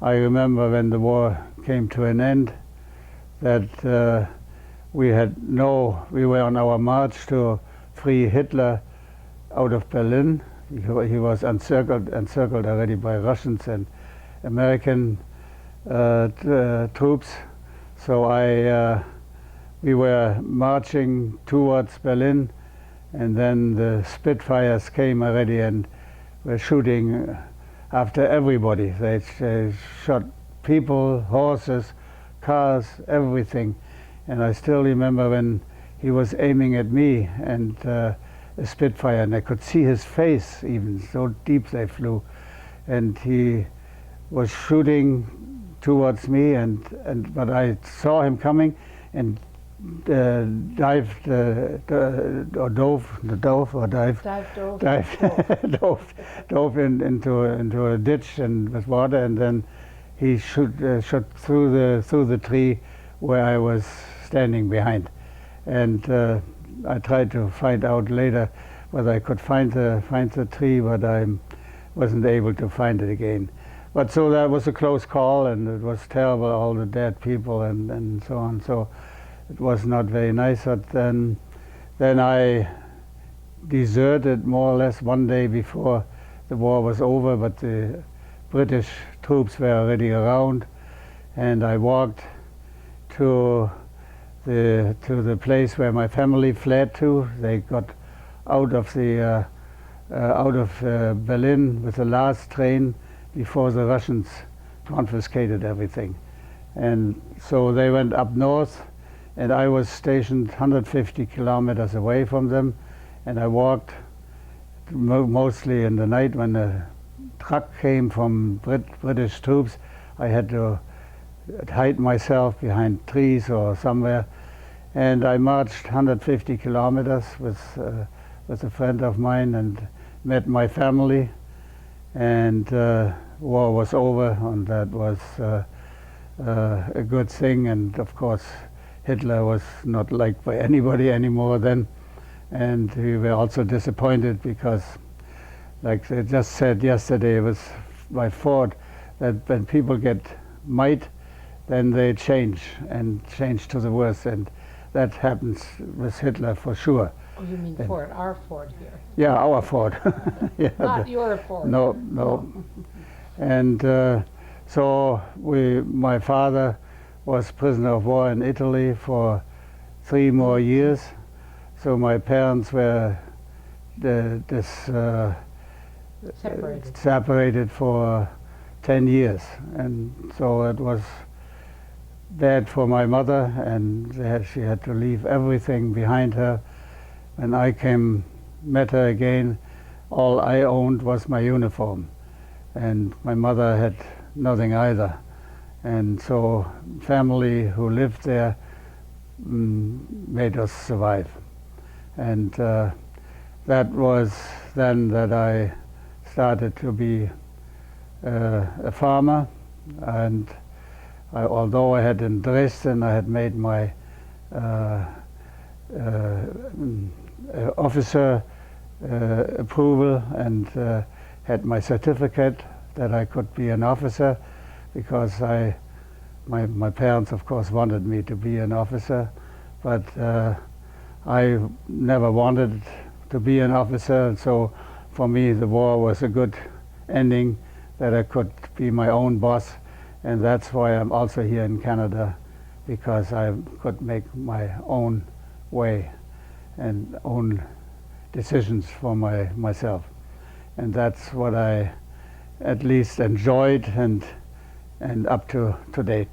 I remember when the war came to an end that we were on our march to free Hitler out of Berlin. He was encircled already by Russians and American troops. So we were marching towards Berlin, and then the Spitfires came already and were shooting after everybody. They shot people, horses, cars, everything. And I still remember when he was aiming at me and a Spitfire, and I could see his face even, so deep they flew. And he was shooting towards me, but I saw him coming and dove into a ditch and with water, and then he shot through the tree where I was standing behind. And I tried to find out later whether I could find the tree, but I wasn't able to find it again. But so that was a close call, and it was terrible, all the dead people and so on. So it was not very nice. But then I deserted more or less one day before the war was over, but the British troops were already around, and I walked to the place where my family fled to. They got out of Berlin with the last train before the Russians confiscated everything. And so they went up north, and I was stationed 150 kilometers away from them, and I walked mostly in the night. When a truck came from British troops, I had to hide myself behind trees or somewhere, and I marched 150 kilometers with a friend of mine and met my family, and war was over, and that was a good thing. And of course Hitler was not liked by anybody anymore then, and we were also disappointed because, like they just said yesterday, it was my thought that when people get might, then they change to the worse, and that happens with Hitler for sure. Oh, you mean Ford, our Ford here? Yeah, our Ford. Yeah, not your Ford. No. And so my father was prisoner of war in Italy for 3 more years. So my parents were separated for 10 years, and so it was bad for my mother, and she had to leave everything behind her. When I met her again, all I owned was my uniform, and my mother had nothing either. And so family who lived there made us survive. And that was then that I started to be a farmer. And although I had in Dresden, I had made my officer approval and had my certificate that I could be an officer, because my parents of course wanted me to be an officer, but I never wanted to be an officer. And so for me the war was a good ending, that I could be my own boss. And that's why I'm also here in Canada, because I could make my own way and own decisions for myself. And that's what I at least enjoyed and up to date.